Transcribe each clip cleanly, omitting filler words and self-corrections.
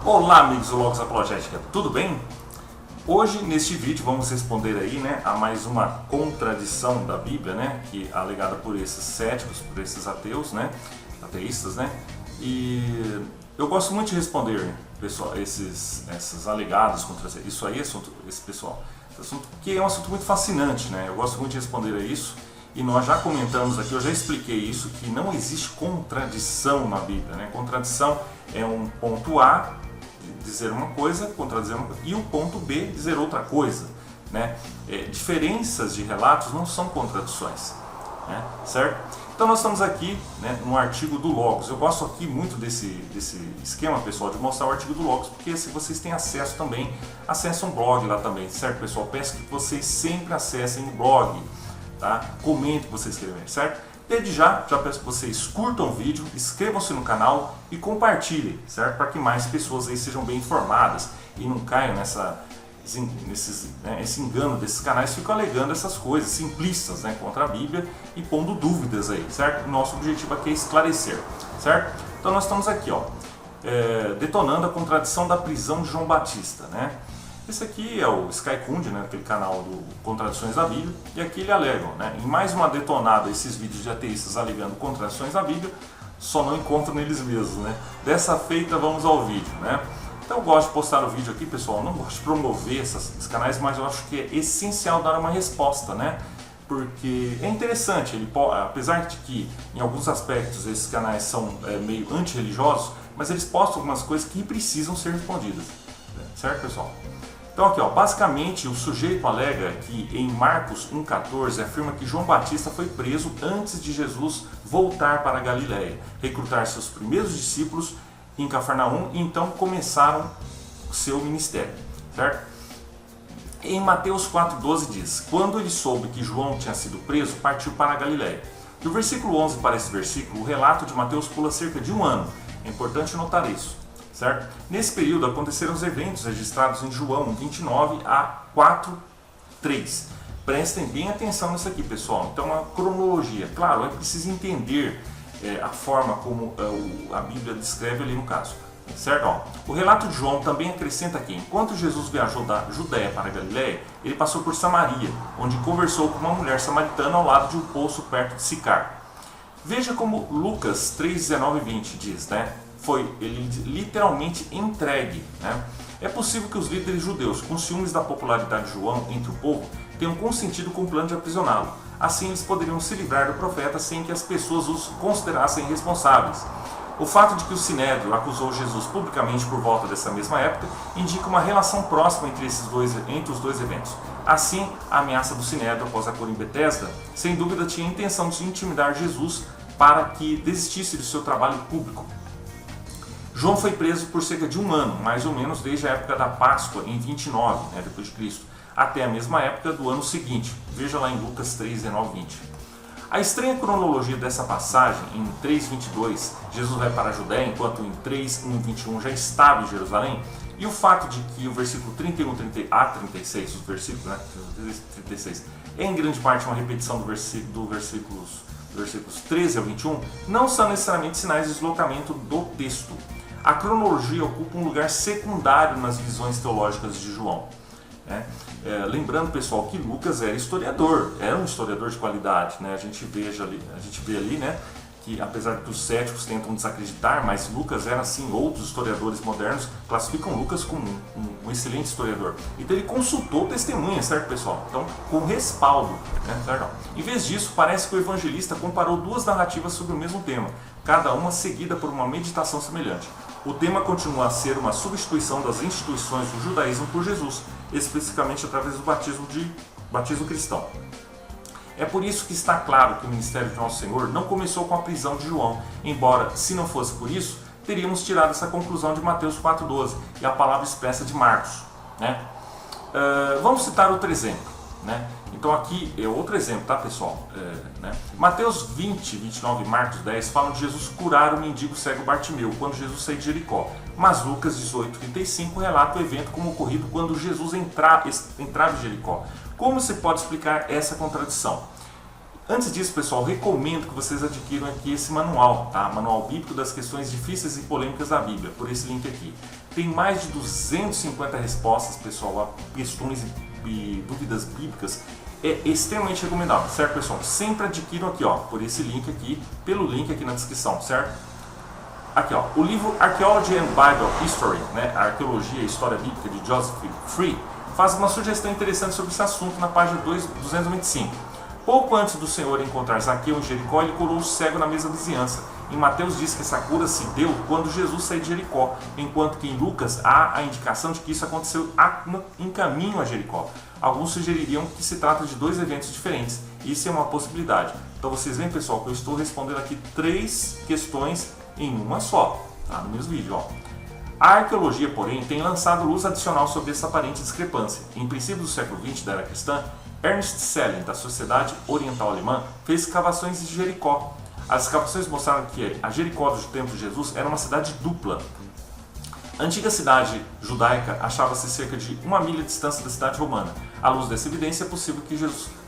Olá, amigos do Logos Apologética, tudo bem? Hoje, neste vídeo, vamos responder aí, a mais uma contradição da Bíblia, que é alegada por esses céticos, por esses ateus, ateístas, E eu gosto muito de responder, pessoal, esses alegados contra isso aí, esse pessoal, esse assunto, que é um assunto muito fascinante, Eu gosto muito de responder a isso. E nós já comentamos aqui, eu já expliquei isso, que não existe contradição na Bíblia, Contradição é um ponto A dizer uma coisa, contradizer uma coisa, e o ponto B dizer outra coisa, diferenças de relatos não são contradições, certo? Então nós estamos aqui, no artigo do Logos. Eu gosto aqui muito desse esquema, pessoal, de mostrar o artigo do Logos, porque se vocês têm acesso também, acessem um blog lá também, certo, pessoal? Peço que vocês sempre acessem o blog, tá? Comentem o que vocês escreverem, certo? Desde já peço que vocês curtam o vídeo, inscrevam-se no canal e compartilhem, certo? Para que mais pessoas aí sejam bem informadas e não caiam esse engano desses canais que ficam alegando essas coisas simplistas, contra a Bíblia e pondo dúvidas aí, certo? Nosso objetivo aqui é esclarecer, certo? Então nós estamos aqui, detonando a contradição da prisão de João Batista, Esse aqui é o Sky Kund, aquele canal do Contradições da Bíblia, e aqui ele alegam, em mais uma detonada, esses vídeos de ateístas alegando contradições da Bíblia, só não encontram neles mesmos, Dessa feita, vamos ao vídeo, Então eu gosto de postar o vídeo aqui, pessoal, não gosto de promover esses canais, mas eu acho que é essencial dar uma resposta, Porque é interessante, apesar de que em alguns aspectos esses canais são meio antirreligiosos, mas eles postam algumas coisas que precisam ser respondidas, certo, pessoal? Então aqui, basicamente o sujeito alega que em Marcos 1,14 afirma que João Batista foi preso antes de Jesus voltar para a Galiléia, recrutar seus primeiros discípulos em Cafarnaum e então começaram o seu ministério, certo? Em Mateus 4,12 diz: quando ele soube que João tinha sido preso, partiu para a Galiléia. Do versículo 11 para esse versículo, o relato de Mateus pula cerca de um ano. É importante notar isso. Certo? Nesse período aconteceram os eventos registrados em João 29 a 4:3. Prestem bem atenção nisso aqui, pessoal. Então, uma cronologia. Claro, é preciso entender a forma como a Bíblia descreve ali no caso. Certo? O relato de João também acrescenta que, enquanto Jesus viajou da Judéia para a Galiléia, ele passou por Samaria, onde conversou com uma mulher samaritana ao lado de um poço perto de Sicar. Veja como Lucas 3:19 e 20 diz, Foi ele literalmente entregue. É possível que os líderes judeus, com ciúmes da popularidade de João entre o povo, tenham consentido com o plano de aprisioná-lo. Assim eles poderiam se livrar do profeta sem que as pessoas os considerassem responsáveis. O fato de que o Sinédrio acusou Jesus publicamente por volta dessa mesma época indica uma relação próxima entre os dois eventos. Assim, a ameaça do Sinédrio após a cura em Betesda, sem dúvida tinha a intenção de intimidar Jesus para que desistisse do seu trabalho público. João foi preso por cerca de um ano, mais ou menos desde a época da Páscoa, em 29, depois de Cristo, até a mesma época do ano seguinte. Veja lá em Lucas 3:19 e 20. A estranha cronologia dessa passagem, em 3:22, Jesus vai para a Judéia, enquanto em 3:1-21 já estava em Jerusalém, e o fato de que o versículo 31 a 36, os versículos, 36, é em grande parte uma repetição dos versículos 13 ao 21, não são necessariamente sinais de deslocamento do texto. A cronologia ocupa um lugar secundário nas visões teológicas de João. Lembrando, pessoal, que Lucas era um historiador de qualidade. A gente vê ali, que apesar que os céticos tentam desacreditar, mas Lucas era assim, outros historiadores modernos classificam Lucas como um excelente historiador. Então ele consultou testemunhas, certo, pessoal? Então, com respaldo, certo? Em vez disso, parece que o evangelista comparou duas narrativas sobre o mesmo tema, cada uma seguida por uma meditação semelhante. O tema continua a ser uma substituição das instituições do judaísmo por Jesus, especificamente através do batismo cristão. É por isso que está claro que o ministério de Nosso Senhor não começou com a prisão de João, embora, se não fosse por isso, teríamos tirado essa conclusão de Mateus 4:12 e a palavra expressa de Marcos. Vamos citar outro exemplo. Então aqui é outro exemplo, tá, pessoal? Mateus 20, 29 e Marcos 10 falam de Jesus curar o mendigo cego Bartimeu quando Jesus saiu de Jericó. Mas Lucas 18, 35 relata o evento como ocorrido quando Jesus entrava em Jericó. Como se pode explicar essa contradição? Antes disso, pessoal, recomendo que vocês adquiram aqui esse manual, tá? Manual Bíblico das Questões Difíceis e Polêmicas da Bíblia, por esse link aqui. Tem mais de 250 respostas, pessoal, a questões e dúvidas bíblicas. É extremamente recomendável, certo, pessoal? Sempre adquiram aqui, ó, por esse link aqui, pelo link aqui na descrição, certo? Aqui, ó, o livro Archaeology and Bible History, né, a Arqueologia e História Bíblica, de Joseph Free, faz uma sugestão interessante sobre esse assunto na página 225. Pouco antes do Senhor encontrar Zaqueu em Jericó, ele curou o cego na mesma vizinhança. Em Mateus diz que essa cura se deu quando Jesus saiu de Jericó, enquanto que em Lucas há a indicação de que isso aconteceu em caminho a Jericó. Alguns sugeririam que se trata de dois eventos diferentes. Isso é uma possibilidade. Então vocês veem, pessoal, que eu estou respondendo aqui 3 questões em uma só, tá? No mesmo vídeo, ó. A arqueologia, porém, tem lançado luz adicional sobre essa aparente discrepância. Em princípios do século XX da era cristã, Ernst Selling, da Sociedade Oriental Alemã, fez escavações em Jericó. As escavações mostraram que a Jericó do tempo de Jesus era uma cidade dupla. A antiga cidade judaica achava-se cerca de 1 milha de distância da cidade romana. À luz dessa evidência, é possível que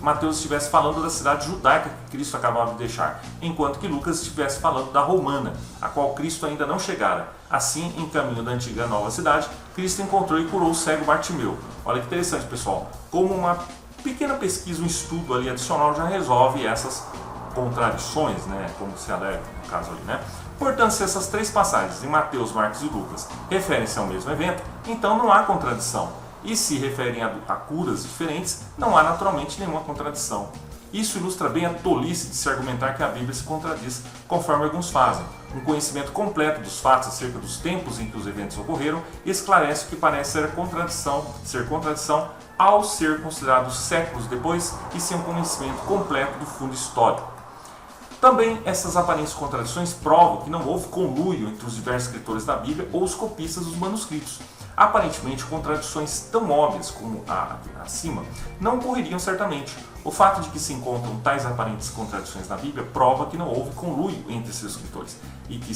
Mateus estivesse falando da cidade judaica que Cristo acabava de deixar, enquanto que Lucas estivesse falando da romana, a qual Cristo ainda não chegara. Assim, em caminho da antiga nova cidade, Cristo encontrou e curou o cego Bartimeu. Olha que interessante, pessoal. Como uma pequena pesquisa, um estudo ali adicional já resolve essas contradições, né, como se alega no caso ali, né? Portanto, se essas 3 passagens, em Mateus, Marcos e Lucas, referem-se ao mesmo evento, então não há contradição. E se referem a curas diferentes, não há naturalmente nenhuma contradição. Isso ilustra bem a tolice de se argumentar que a Bíblia se contradiz, conforme alguns fazem. Um conhecimento completo dos fatos acerca dos tempos em que os eventos ocorreram esclarece o que parece ser contradição ao ser considerado séculos depois e sem um conhecimento completo do fundo histórico. Também essas aparentes contradições provam que não houve conluio entre os diversos escritores da Bíblia ou os copistas dos manuscritos. Aparentemente, contradições tão óbvias como a acima não ocorreriam certamente. O fato de que se encontram tais aparentes contradições na Bíblia prova que não houve conluio entre seus escritores e que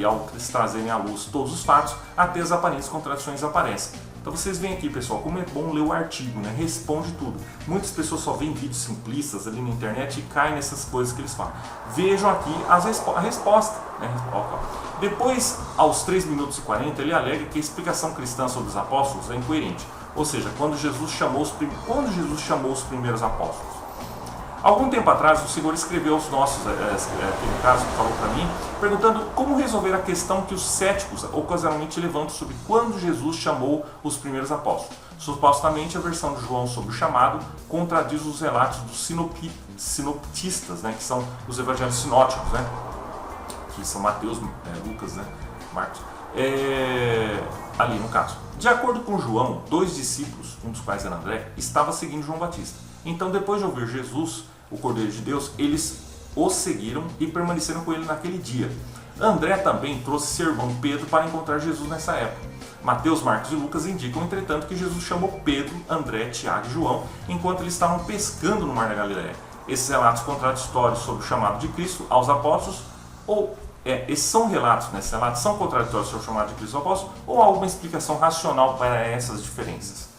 ao se trazerem à luz todos os fatos, até as aparentes contradições aparecem. Então vocês veem aqui, pessoal, como é bom ler o artigo, né? Responde tudo. Muitas pessoas só veem vídeos simplistas ali na internet e caem nessas coisas que eles falam. Vejam aqui a resposta, né? Depois, aos 3 minutos e 40, ele alega que a explicação cristã sobre os apóstolos é incoerente. Ou seja, quando Jesus chamou os primeiros apóstolos. Algum tempo atrás, o Senhor escreveu aos nossos, aquele caso que falou para mim, perguntando como resolver a questão que os céticos ocasionalmente levantam sobre quando Jesus chamou os primeiros apóstolos. Supostamente, a versão de João sobre o chamado contradiz os relatos dos sinoptistas, né, que são os evangelhos sinóticos, né, que são Mateus, Lucas, né, Marcos. Ali no caso. De acordo com João, 2 discípulos, um dos quais era André, estava seguindo João Batista. Então, depois de ouvir Jesus, o Cordeiro de Deus, eles o seguiram e permaneceram com ele naquele dia. André também trouxe seu irmão Pedro para encontrar Jesus nessa época. Mateus, Marcos e Lucas indicam, entretanto, que Jesus chamou Pedro, André, Tiago e João enquanto eles estavam pescando no Mar da Galileia. Esses relatos contraditórios sobre o chamado de Cristo aos apóstolos, esses são relatos, né? Esses relatos são contraditórios sobre o chamado de Cristo aos apóstolos, ou há alguma explicação racional para essas diferenças?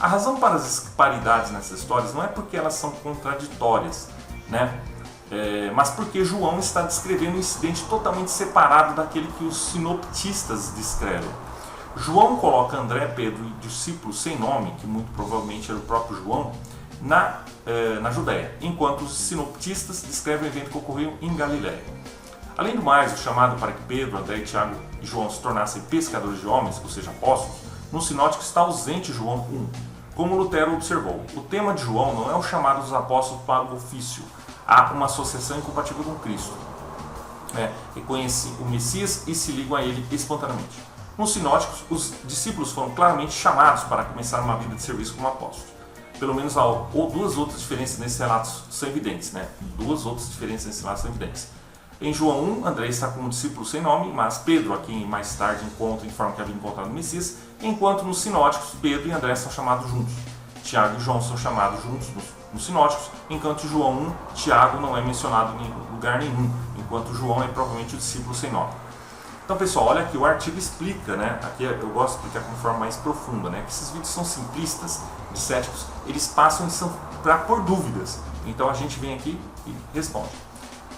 A razão para as disparidades nessas histórias não é porque elas são contraditórias, né? Mas porque João está descrevendo um incidente totalmente separado daquele que os sinoptistas descrevem. João coloca André, Pedro e discípulos sem nome, que muito provavelmente era o próprio João, na Judéia, enquanto os sinoptistas descrevem o evento que ocorreu em Galiléia. Além do mais, o chamado para que Pedro, André, Tiago e João se tornassem pescadores de homens, ou seja, apóstolos, no sinótico está ausente João 1. Como Lutero observou, o tema de João não é o chamado dos apóstolos para o ofício. Há uma associação incompatível com Cristo. Reconhece o Messias e se ligam a ele espontaneamente. Nos sinóticos, os discípulos foram claramente chamados para começar uma vida de serviço como apóstolos. Pelo menos duas outras diferenças nesses relatos são evidentes. Em João 1, André está como discípulo sem nome, mas Pedro, a quem mais tarde informa que havia encontrado o Messias, enquanto nos sinóticos, Pedro e André são chamados juntos. Tiago e João são chamados juntos nos sinóticos, enquanto João 1, Tiago não é mencionado em lugar nenhum, enquanto João é provavelmente o discípulo sem nome. Então, pessoal, olha aqui, o artigo explica, né? Aqui eu gosto de explicar de uma forma mais profunda, né? Que esses vídeos são simplistas, de céticos, eles passam para pôr dúvidas. Então a gente vem aqui e responde.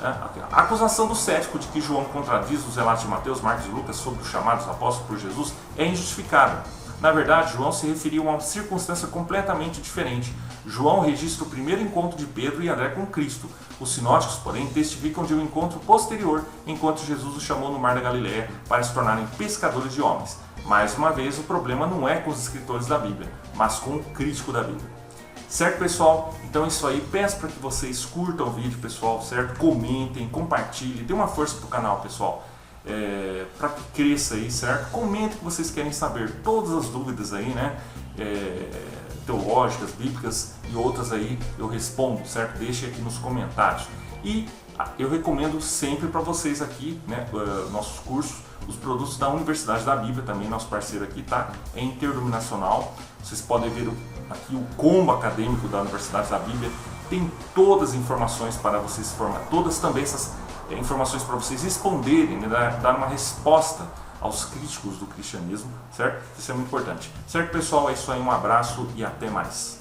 A acusação do cético de que João contradiz os relatos de Mateus, Marcos e Lucas sobre os chamados apóstolos por Jesus é injustificada. Na verdade, João se referia a uma circunstância completamente diferente. João registra o primeiro encontro de Pedro e André com Cristo. Os sinóticos, porém, testificam de um encontro posterior, enquanto Jesus os chamou no mar da Galileia para se tornarem pescadores de homens. Mais uma vez, o problema não é com os escritores da Bíblia, mas com o crítico da Bíblia. Certo, pessoal? Então é isso aí. Peço para que vocês curtam o vídeo, pessoal, certo? Comentem, compartilhem, dê uma força para o canal, pessoal. Para que cresça aí, certo? Comentem o que vocês querem saber, todas as dúvidas aí, né? Teológicas, bíblicas e outras aí eu respondo, certo? Deixe aqui nos comentários. E eu recomendo sempre para vocês aqui, né, nossos cursos, os produtos da Universidade da Bíblia, também nosso parceiro aqui, tá? É interdenominacional. Vocês podem ver aqui o combo acadêmico da Universidade da Bíblia. Tem todas as informações para vocês se formar, todas também essas informações para vocês responderem, né, dar uma resposta aos críticos do cristianismo, certo? Isso é muito importante. Certo, pessoal? É isso aí, um abraço e até mais.